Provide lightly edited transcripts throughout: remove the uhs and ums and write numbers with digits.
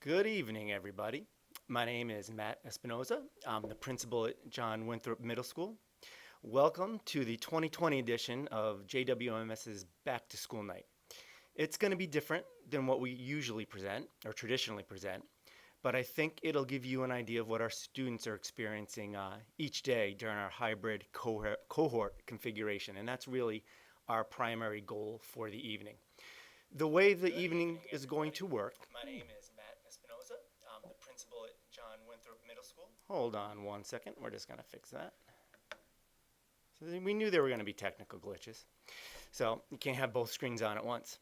Good evening, everybody. My name is Matt Espinoza. I'm the principal at John Winthrop Middle School. Welcome to the 2020 edition of JWMS's Back to School Night. It's going to be different than what we usually present or traditionally present, but I think it'll give you an idea of what our students are experiencing each day during our hybrid cohort configuration, and that's really our primary goal for the evening. The way the evening is going to work. My name is Matt Espinoza. I'm the principal at John Winthrop Middle School. Hold on one second. We're just going to fix that. So we knew there were going to be technical glitches. So you can't have both screens on at once.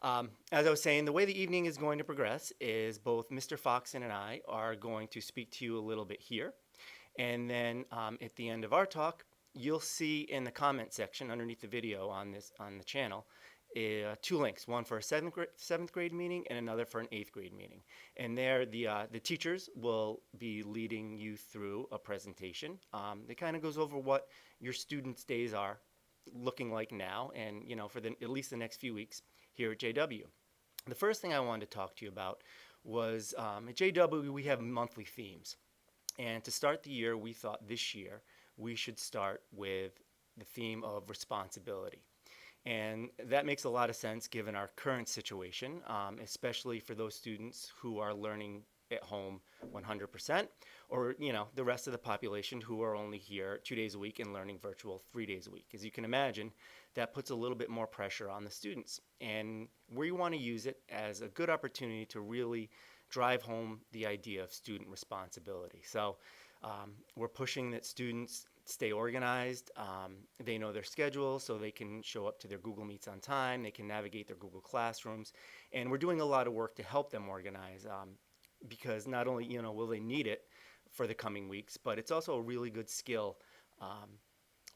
As I was saying, the way the evening is going to progress is both Mr. Foxon and I are going to speak to you a little bit here. And then at the end of our talk, you'll see in the comment section underneath the video on the channel two links, one for a seventh grade meeting and another for an 8th grade meeting. And there the teachers will be leading you through a presentation that kind of goes over what your students' days are looking like now and for at least the next few weeks here at JW. The first thing I wanted to talk to you about was at JW we have monthly themes. And to start the year, we thought this year we should start with the theme of responsibility. And that makes a lot of sense given our current situation, especially for those students who are learning at home 100%, or the rest of the population who are only here 2 days a week and learning virtual 3 days a week. As you can imagine, that puts a little bit more pressure on the students. And we want to use it as a good opportunity to really drive home the idea of student responsibility. So we're pushing that students stay organized. They know their schedule so they can show up to their Google Meets on time. They can navigate their Google Classrooms. And we're doing a lot of work to help them organize because not only will they need it for the coming weeks, but it's also a really good skill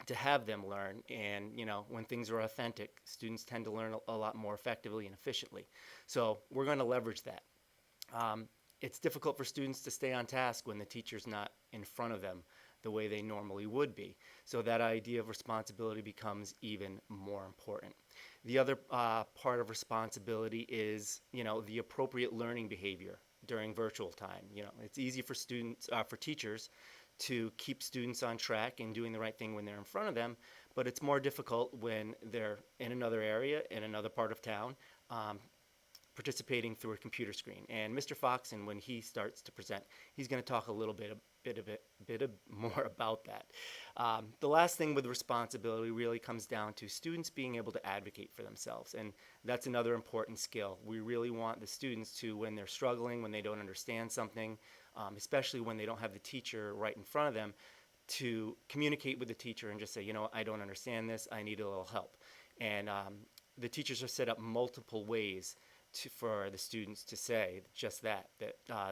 to have them learn. And when things are authentic, students tend to learn a lot more effectively and efficiently. So we're going to leverage that. It's difficult for students to stay on task when the teacher's not in front of them the way they normally would be. So that idea of responsibility becomes even more important. The other part of responsibility is, the appropriate learning behavior during virtual time. It's easy for teachers to keep students on track and doing the right thing when they're in front of them, but it's more difficult when they're in another area, in another part of town, participating through a computer screen. And Mr. Foxon, when he starts to present, he's going to talk a little bit more about that. The last thing with responsibility really comes down to students being able to advocate for themselves, and that's another important skill. We really want the students to, when they're struggling, when they don't understand something, especially when they don't have the teacher right in front of them, to communicate with the teacher and just say, I don't understand this, I need a little help. And the teachers are set up multiple ways for the students to say just that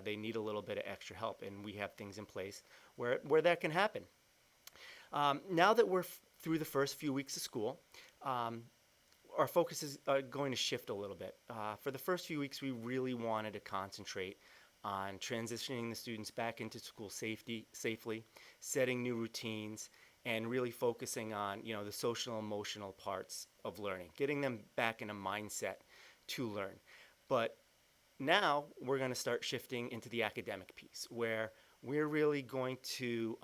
they need a little bit of extra help, and we have things in place where that can happen. Now that we're through the first few weeks of school, our focus is going to shift a little bit. For the first few weeks, we really wanted to concentrate on transitioning the students back into school safely, setting new routines, and really focusing on the social and emotional parts of learning, getting them back in a mindset to learn. But now we're going to start shifting into the academic piece, where we're really going to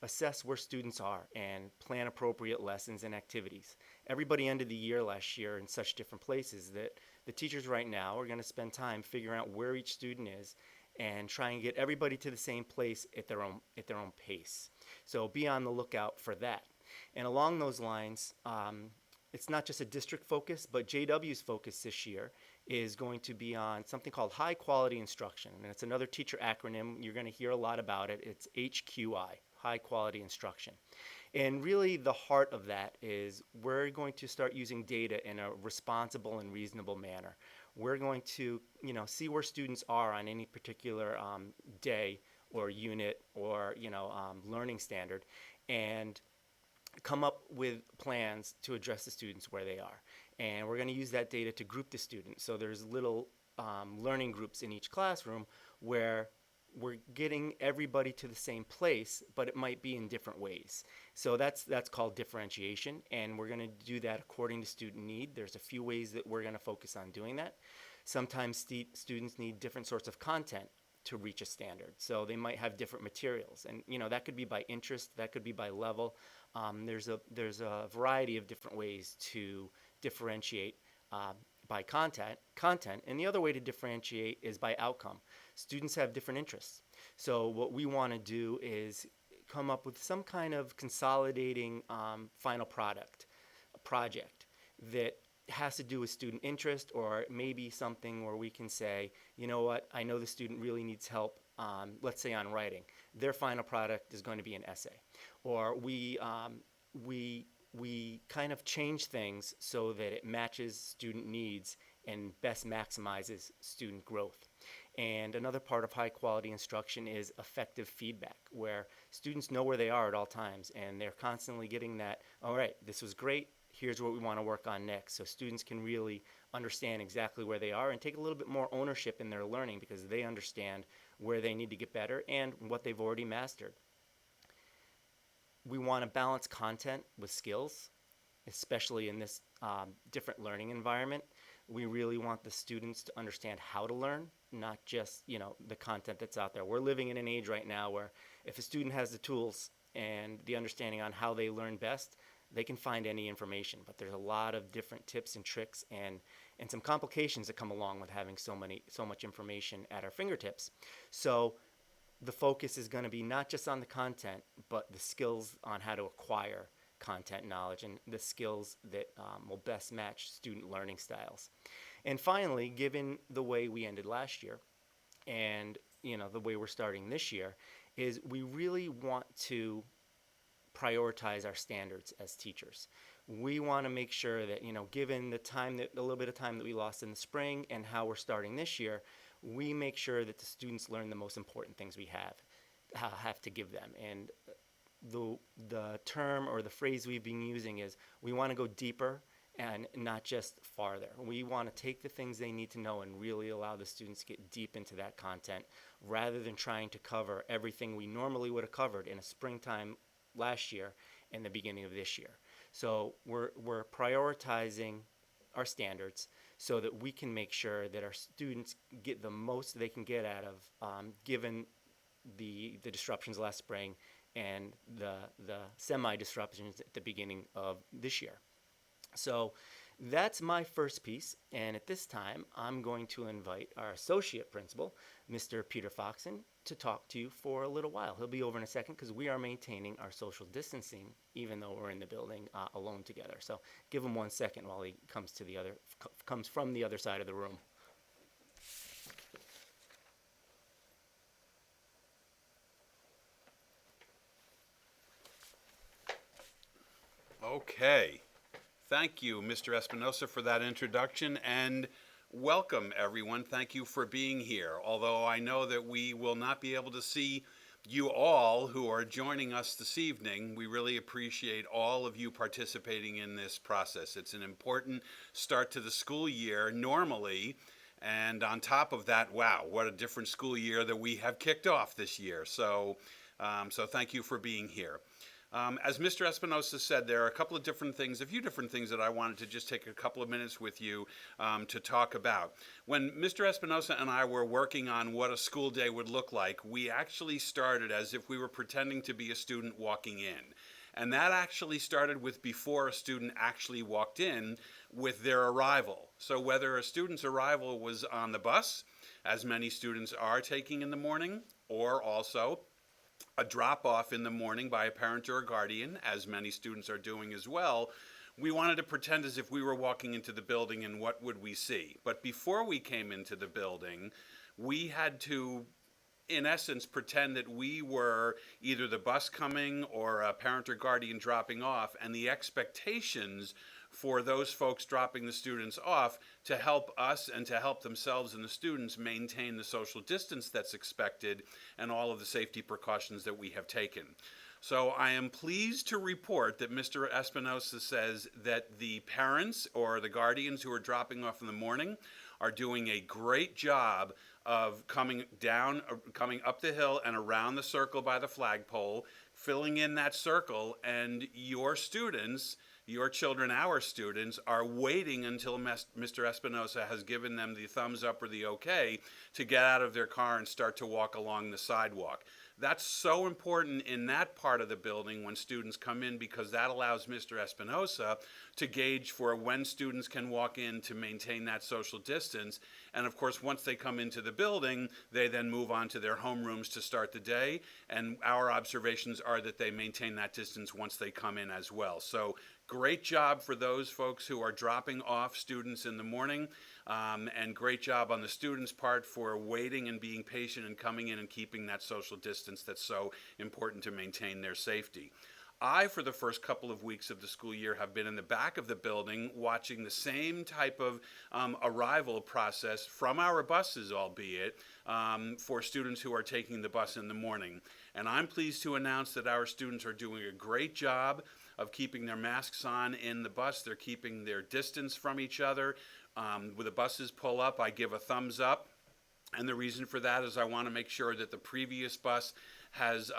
assess where students are and plan appropriate lessons and activities. Everybody ended the year last year in such different places that the teachers right now are going to spend time figuring out where each student is and try and get everybody to the same place at their own pace. So be on the lookout for that. And along those lines, it's not just a district focus, but JW's focus this year is going to be on something called high quality instruction. And it's another teacher acronym. You're going to hear a lot about it. It's HQI, high quality instruction. And really the heart of that is we're going to start using data in a responsible and reasonable manner. We're going to see where students are on any particular day or unit or learning standard, and come up with plans to address the students where they are. And we're going to use that data to group the students. So there's little learning groups in each classroom where we're getting everybody to the same place, but it might be in different ways. So that's called differentiation, and we're going to do that according to student need. There's a few ways that we're going to focus on doing that. Sometimes students need different sorts of content to reach a standard. So they might have different materials, and that could be by interest, that could be by level. There's a variety of different ways to differentiate by content, and the other way to differentiate is by outcome. Students have different interests, so what we want to do is come up with some kind of consolidating final product, a project that has to do with student interest, or maybe something where we can say, you know what, I know the student really needs help, let's say on writing. Their final product is going to be an essay. Or we kind of change things so that it matches student needs and best maximizes student growth. And another part of high quality instruction is effective feedback, where students know where they are at all times and they're constantly getting that, all right, this was great, here's what we want to work on next. So students can really understand exactly where they are and take a little bit more ownership in their learning because they understand where they need to get better and what they've already mastered. We want to balance content with skills, especially in this different learning environment. We really want the students to understand how to learn, not just the content that's out there. We're living in an age right now where if a student has the tools and the understanding on how they learn best, they can find any information. But there's a lot of different tips and tricks and some complications that come along with having so much information at our fingertips. So the focus is going to be not just on the content, but the skills on how to acquire content knowledge and the skills that will best match student learning styles. And finally, given the way we ended last year and the way we're starting this year, is we really want to prioritize our standards as teachers. We want to make sure that, given the little bit of time that we lost in the spring and how we're starting this year, we make sure that the students learn the most important things we have to give them. And the term or the phrase we've been using is we want to go deeper and not just farther. We want to take the things they need to know and really allow the students to get deep into that content rather than trying to cover everything we normally would have covered in a springtime last year and the beginning of this year. So we're prioritizing our standards so that we can make sure that our students get the most they can get out of given the disruptions last spring and the semi-disruptions at the beginning of this year. So that's my first piece, and at this time I'm going to invite our associate principal, Mr. Peter Foxen, to talk to you for a little while. He'll be over in a second because we are maintaining our social distancing even though we're in the building alone together. So give him 1 second while he comes from the other side of the room. Okay. Thank you, Mr. Espinosa, for that introduction, and welcome, everyone. Thank you for being here. Although I know that we will not be able to see you all who are joining us this evening, we really appreciate all of you participating in this process. It's an important start to the school year normally, and on top of that, wow, what a different school year that we have kicked off this year. So thank you for being here. As Mr. Espinosa said, there are a few different things that I wanted to just take a couple of minutes with you to talk about. When Mr. Espinosa and I were working on what a school day would look like, we actually started as if we were pretending to be a student walking in. And that actually started with before a student actually walked in with their arrival. So whether a student's arrival was on the bus, as many students are taking in the morning, or also a drop-off in the morning by a parent or a guardian, as many students are doing as well, we wanted to pretend as if we were walking into the building and what would we see. But before we came into the building, we had to, in essence, pretend that we were either the bus coming or a parent or guardian dropping off, and the expectations for those folks dropping the students off to help us and to help themselves and the students maintain the social distance that's expected and all of the safety precautions that we have taken. So I am pleased to report that Mr. Espinosa says that the parents or the guardians who are dropping off in the morning are doing a great job of coming up the hill and around the circle by the flagpole, filling in that circle, and your students, your children, our students, are waiting until Mr. Espinosa has given them the thumbs up or the okay to get out of their car and start to walk along the sidewalk. That's so important in that part of the building when students come in, because that allows Mr. Espinosa to gauge for when students can walk in to maintain that social distance. And of course, once they come into the building, they then move on to their homerooms to start the day. And our observations are that they maintain that distance once they come in as well. So great job for those folks who are dropping off students in the morning, and great job on the students' part for waiting and being patient and coming in and keeping that social distance that's so important to maintain their safety. I, for the first couple of weeks of the school year, have been in the back of the building watching the same type of arrival process from our buses, albeit, for students who are taking the bus in the morning. And I'm pleased to announce that our students are doing a great job of keeping their masks on in the bus. They're keeping their distance from each other. When the buses pull up, I give a thumbs up. And the reason for that is I want to make sure that the previous bus has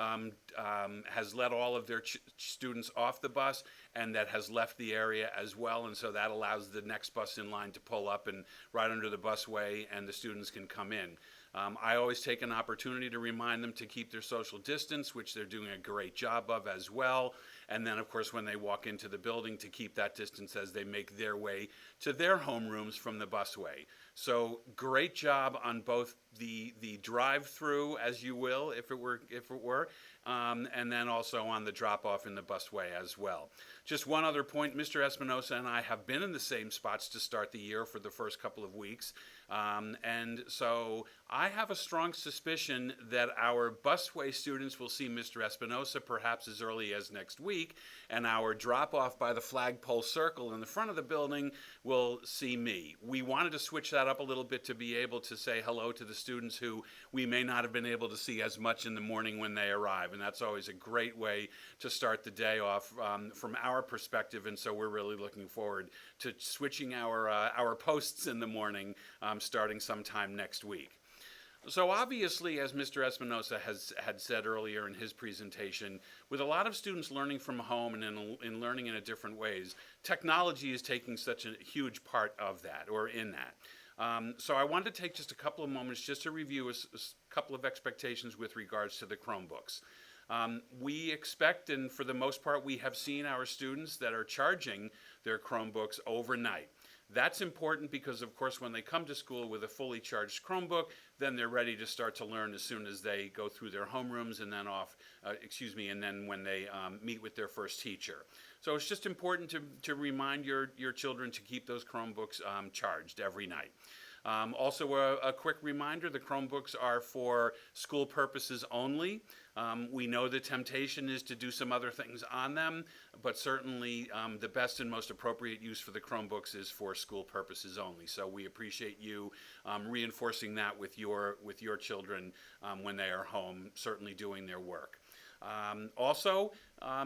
let all of their students off the bus and that has left the area as well. And so that allows the next bus in line to pull up and right under the busway, and the students can come in. I always take an opportunity to remind them to keep their social distance, which they're doing a great job of as well. And then, of course, when they walk into the building, to keep that distance as they make their way to their homerooms from the busway. So great job on both the drive-through, as you will, if it were, and then also on the drop-off in the busway as well. Just one other point, Mr. Espinosa and I have been in the same spots to start the year for the first couple of weeks. And so I have a strong suspicion that our busway students will see Mr. Espinosa perhaps as early as next week, and our drop-off by the flagpole circle in the front of the building will see me. We wanted to switch that up a little bit to be able to say hello to the students who we may not have been able to see as much in the morning when they arrive, and that's always a great way to start the day off from our perspective, and so we're really looking forward to switching our posts in the morning starting sometime next week. So obviously, as Mr. Espinosa had said earlier in his presentation, with a lot of students learning from home and in learning in a different ways, technology is taking such a huge part of that, or in that. So I wanted to take just a couple of moments just to review a couple of expectations with regards to the Chromebooks. We expect, and for the most part, we have seen our students that are charging their Chromebooks overnight. That's important because, of course, when they come to school with a fully charged Chromebook, then they're ready to start to learn as soon as they go through their homerooms and then and then when they meet with their first teacher. So it's just important to remind your children to keep those Chromebooks charged every night. Also, a quick reminder, the Chromebooks are for school purposes only. We know the temptation is to do some other things on them, but certainly the best and most appropriate use for the Chromebooks is for school purposes only. So we appreciate you reinforcing that with your children when they are home, certainly doing their work.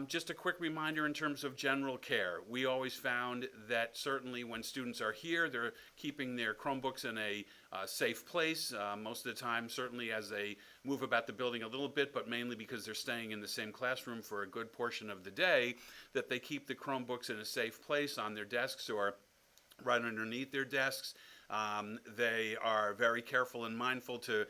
Just a quick reminder in terms of general care. We always found that certainly when students are here, they're keeping their Chromebooks in a safe place most of the time, certainly as they move about the building a little bit, but mainly because they're staying in the same classroom for a good portion of the day, that they keep the Chromebooks in a safe place on their desks or right underneath their desks. They are very careful and mindful to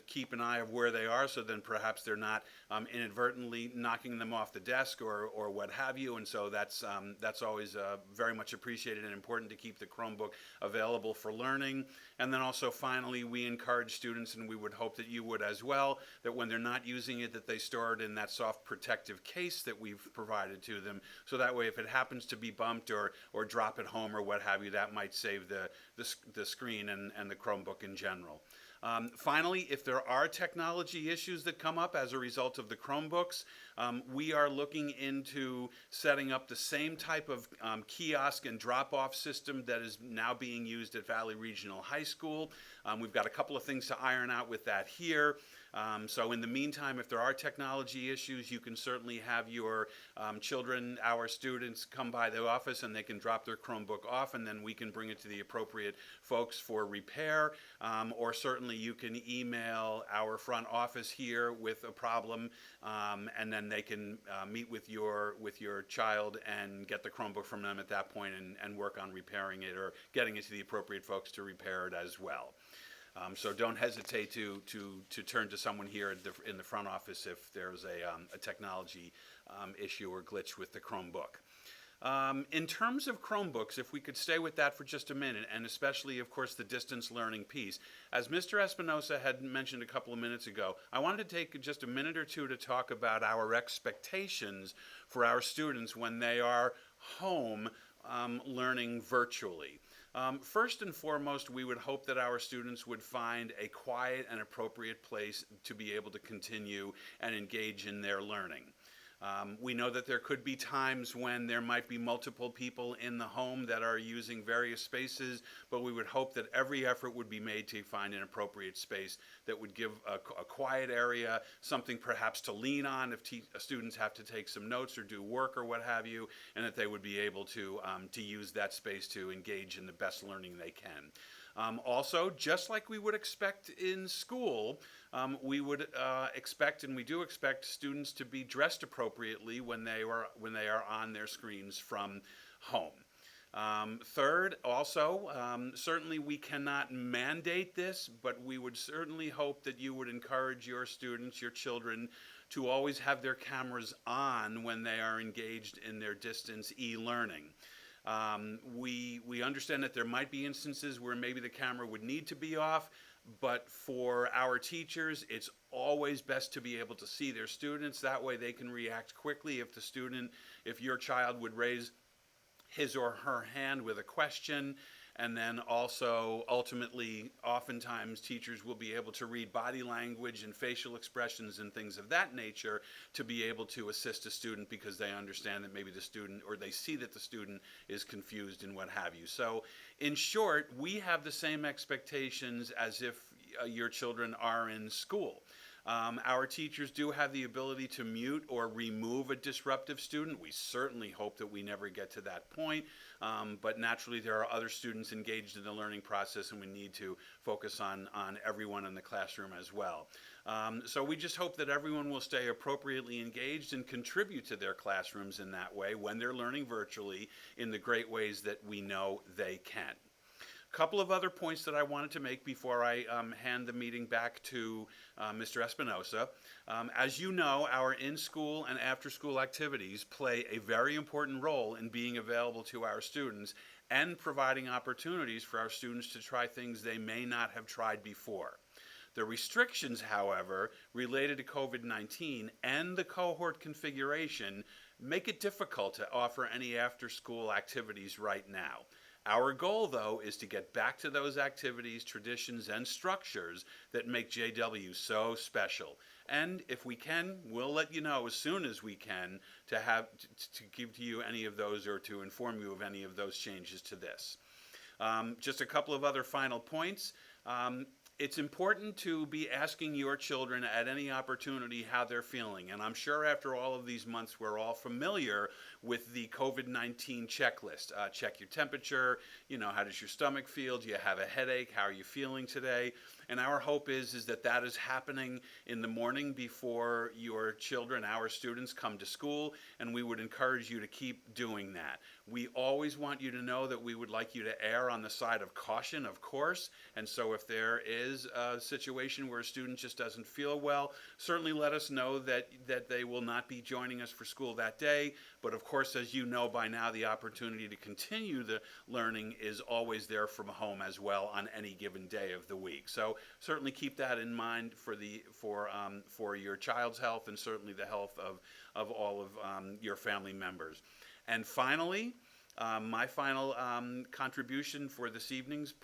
keep an eye of where they are, so then perhaps they're not inadvertently knocking them off the desk or what have you. And so that's always very much appreciated and important to keep the Chromebook available for learning. And then also finally, we encourage students, and we would hope that you would as well, that when they're not using it, that they store it in that soft protective case that we've provided to them. So that way, if it happens to be bumped or drop at home or what have you, that might save the screen and the Chromebook in general. Finally, if there are technology issues that come up as a result of the Chromebooks, we are looking into setting up the same type of kiosk and drop-off system that is now being used at Valley Regional High School. We've got a couple of things to iron out with that here. So in the meantime, if there are technology issues, you can certainly have your children, our students, come by the office and they can drop their Chromebook off, and then we can bring it to the appropriate folks for repair. Or certainly you can email our front office here with a problem, and then they can meet with your child and get the Chromebook from them at that point, and work on repairing it or getting it to the appropriate folks to repair it as well. So don't hesitate to turn to someone here in the front office if there's a technology issue or glitch with the Chromebook. In terms of Chromebooks, if we could stay with that for just a minute, and especially, of course, the distance learning piece. As Mr. Espinosa had mentioned a couple of minutes ago, I wanted to take just a minute or two to talk about our expectations for our students when they are home learning virtually. First and foremost, we would hope that our students would find a quiet and appropriate place to be able to continue and engage in their learning. We know that there could be times when there might be multiple people in the home that are using various spaces, but we would hope that every effort would be made to find an appropriate space that would give a quiet area, something perhaps to lean on if students have to take some notes or do work or what have you, and that they would be able to use that space to engage in the best learning they can. Also, just like we would expect in school, we would expect, and we do expect, students to be dressed appropriately when they are on their screens from home. Third, also, certainly we cannot mandate this, but we would certainly hope that you would encourage your students, your children, to always have their cameras on when they are engaged in their distance e-learning. We understand that there might be instances where maybe the camera would need to be off, but for our teachers, it's always best to be able to see their students. That way they can react quickly if your child would raise his or her hand with a question. And then also, ultimately, oftentimes teachers will be able to read body language and facial expressions and things of that nature to be able to assist a student because they understand that maybe the student, or they see that the student is confused and what have you. So, in short, we have the same expectations as if your children are in school. Our teachers do have the ability to mute or remove a disruptive student. We certainly hope that we never get to that point, but naturally there are other students engaged in the learning process, and we need to focus on everyone in the classroom as well. So we just hope that everyone will stay appropriately engaged and contribute to their classrooms in that way when they're learning virtually in the great ways that we know they can. Couple of other points that I wanted to make before I hand the meeting back to Mr. Espinosa. As you know, our in-school and after-school activities play a very important role in being available to our students and providing opportunities for our students to try things they may not have tried before. The restrictions, however, related to COVID-19 and the cohort configuration make it difficult to offer any after-school activities right now. Our goal, though, is to get back to those activities, traditions, and structures that make JW so special. And if we can, we'll let you know as soon as we can to give to you any of those, or to inform you of any of those changes to this. Just a couple of other final points. It's important to be asking your children at any opportunity how they're feeling. And I'm sure after all of these months, we're all familiar with the COVID-19 checklist. Check your temperature, how does your stomach feel? Do you have a headache? How are you feeling today? And our hope is that is happening in the morning before your children, our students, come to school, and we would encourage you to keep doing that. We always want you to know that we would like you to err on the side of caution, of course, and so if there is a situation where a student just doesn't feel well, certainly let us know that they will not be joining us for school that day, but of course, as you know by now, the opportunity to continue the learning is always there from home as well on any given day of the week. So certainly keep that in mind for your child's health, and certainly the health of all of your family members. And finally, my final contribution for this evening's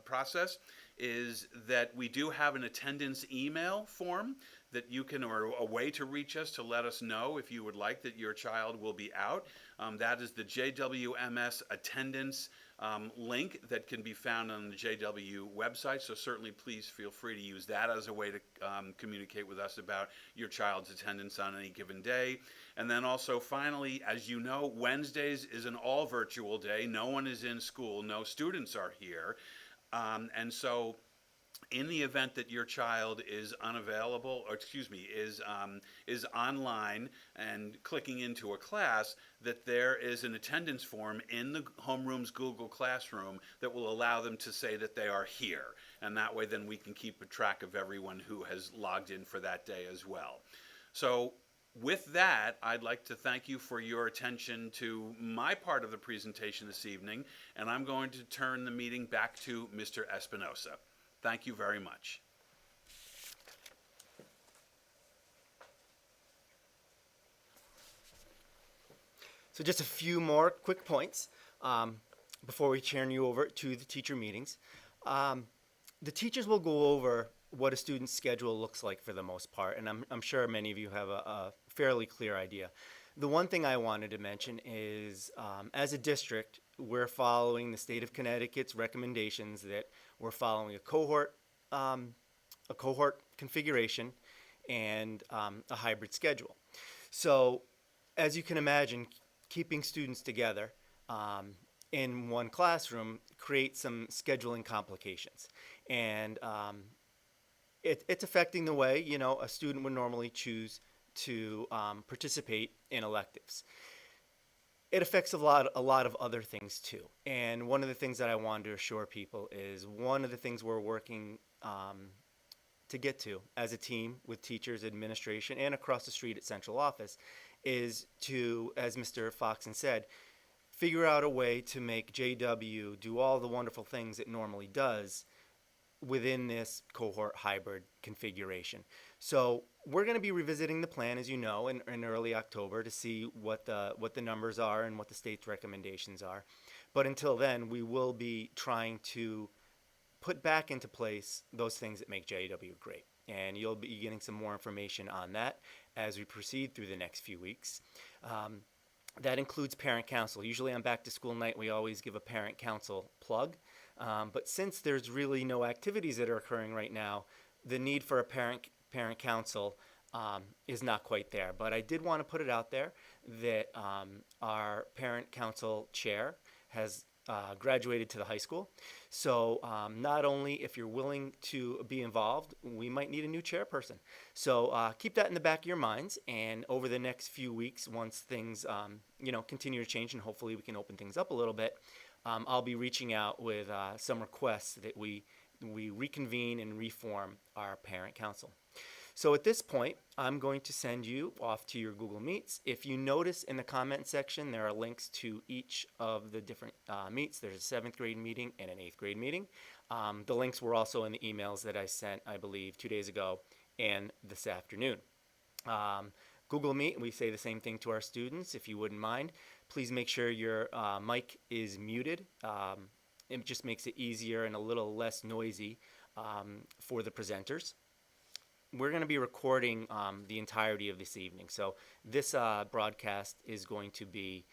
process is that we do have an attendance email form that you can, or a way to reach us to let us know if you would like that your child will be out. That is the JWMS attendance link that can be found on the JW website. So certainly please feel free to use that as a way to communicate with us about your child's attendance on any given day. And then also finally, as you know, Wednesdays is an all virtual day. No one is in school, no students are here. And so in the event that your child is unavailable, or excuse me, is online and clicking into a class, that there is an attendance form in the homeroom's Google Classroom that will allow them to say that they are here. And that way then we can keep a track of everyone who has logged in for that day as well. So with that, I'd like to thank you for your attention to my part of the presentation this evening, and I'm going to turn the meeting back to Mr. Espinosa. Thank you very much. So just a few more quick points before we turn you over to the teacher meetings. The teachers will go over what a student's schedule looks like for the most part, and I'm sure many of you have a fairly clear idea. The one thing I wanted to mention is, as a district, we're following the state of Connecticut's recommendations that we're following a cohort configuration and a hybrid schedule. So, as you can imagine, keeping students together in one classroom creates some scheduling complications, and it's affecting the way a student would normally choose to participate in electives. It affects a lot of other things too. And one of the things that I wanted to assure people is one of the things we're working to get to as a team with teachers, administration, and across the street at central office is to, as Mr. Foxen said, figure out a way to make JW do all the wonderful things it normally does within this cohort hybrid configuration. So we're going to be revisiting the plan, as you know, in early October to see what the numbers are and what the state's recommendations are. But until then, we will be trying to put back into place those things that make JW great. And you'll be getting some more information on that as we proceed through the next few weeks. That includes parent council. Usually on back to school night, we always give a parent council plug. But since there's really no activities that are occurring right now, the need for a parent council is not quite there. But I did want to put it out there that our parent council chair has graduated to the high school. So not only if you're willing to be involved, we might need a new chairperson. So keep that in the back of your minds. And over the next few weeks, once things continue to change and hopefully we can open things up a little bit, I'll be reaching out with some requests that we reconvene and reform our parent council. So at this point, I'm going to send you off to your Google Meets. If you notice in the comment section, there are links to each of the different meets. There's a 7th grade meeting and an 8th grade meeting. The links were also in the emails that I sent, I believe, 2 days ago and this afternoon. Google Meet, we say the same thing to our students. If you wouldn't mind, please make sure your mic is muted. It just makes it easier and a little less noisy for the presenters. We're going to be recording the entirety of this evening. So this broadcast is going to be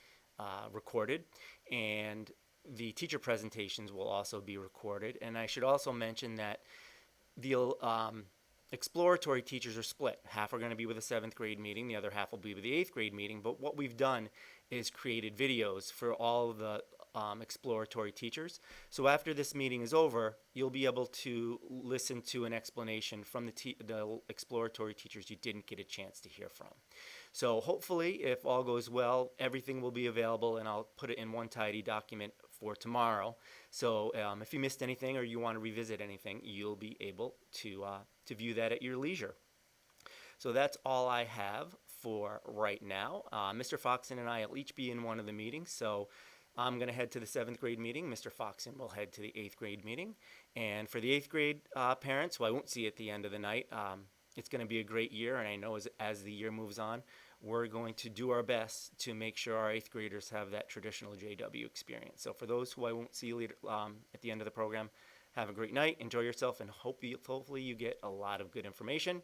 recorded, and the teacher presentations will also be recorded. And I should also mention that the exploratory teachers are split. Half are going to be with the 7th grade meeting, the other half will be with the 8th grade meeting. But what we've done is created videos for all of the exploratory teachers. So after this meeting is over, you'll be able to listen to an explanation from the exploratory teachers you didn't get a chance to hear from. So hopefully, if all goes well, everything will be available, and I'll put it in one tidy document for tomorrow. So if you missed anything or you want to revisit anything, you'll be able to view that at your leisure. So that's all I have for right now. Mr. Foxen and I will each be in one of the meetings. So I'm going to head to the 7th grade meeting. Mr. Foxen will head to the 8th grade meeting. And for the 8th grade parents, who I won't see at the end of the night, it's going to be a great year. And I know as the year moves on, we're going to do our best to make sure our 8th graders have that traditional JW experience. So for those who I won't see later, at the end of the program, have a great night, enjoy yourself, and hopefully you get a lot of good information.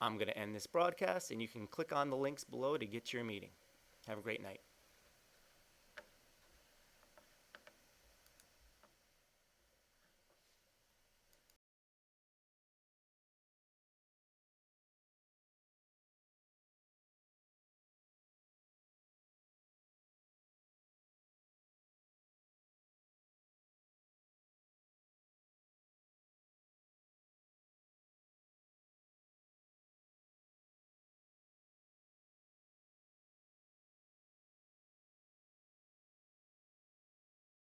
I'm going to end this broadcast, and you can click on the links below to get to your meeting. Have a great night.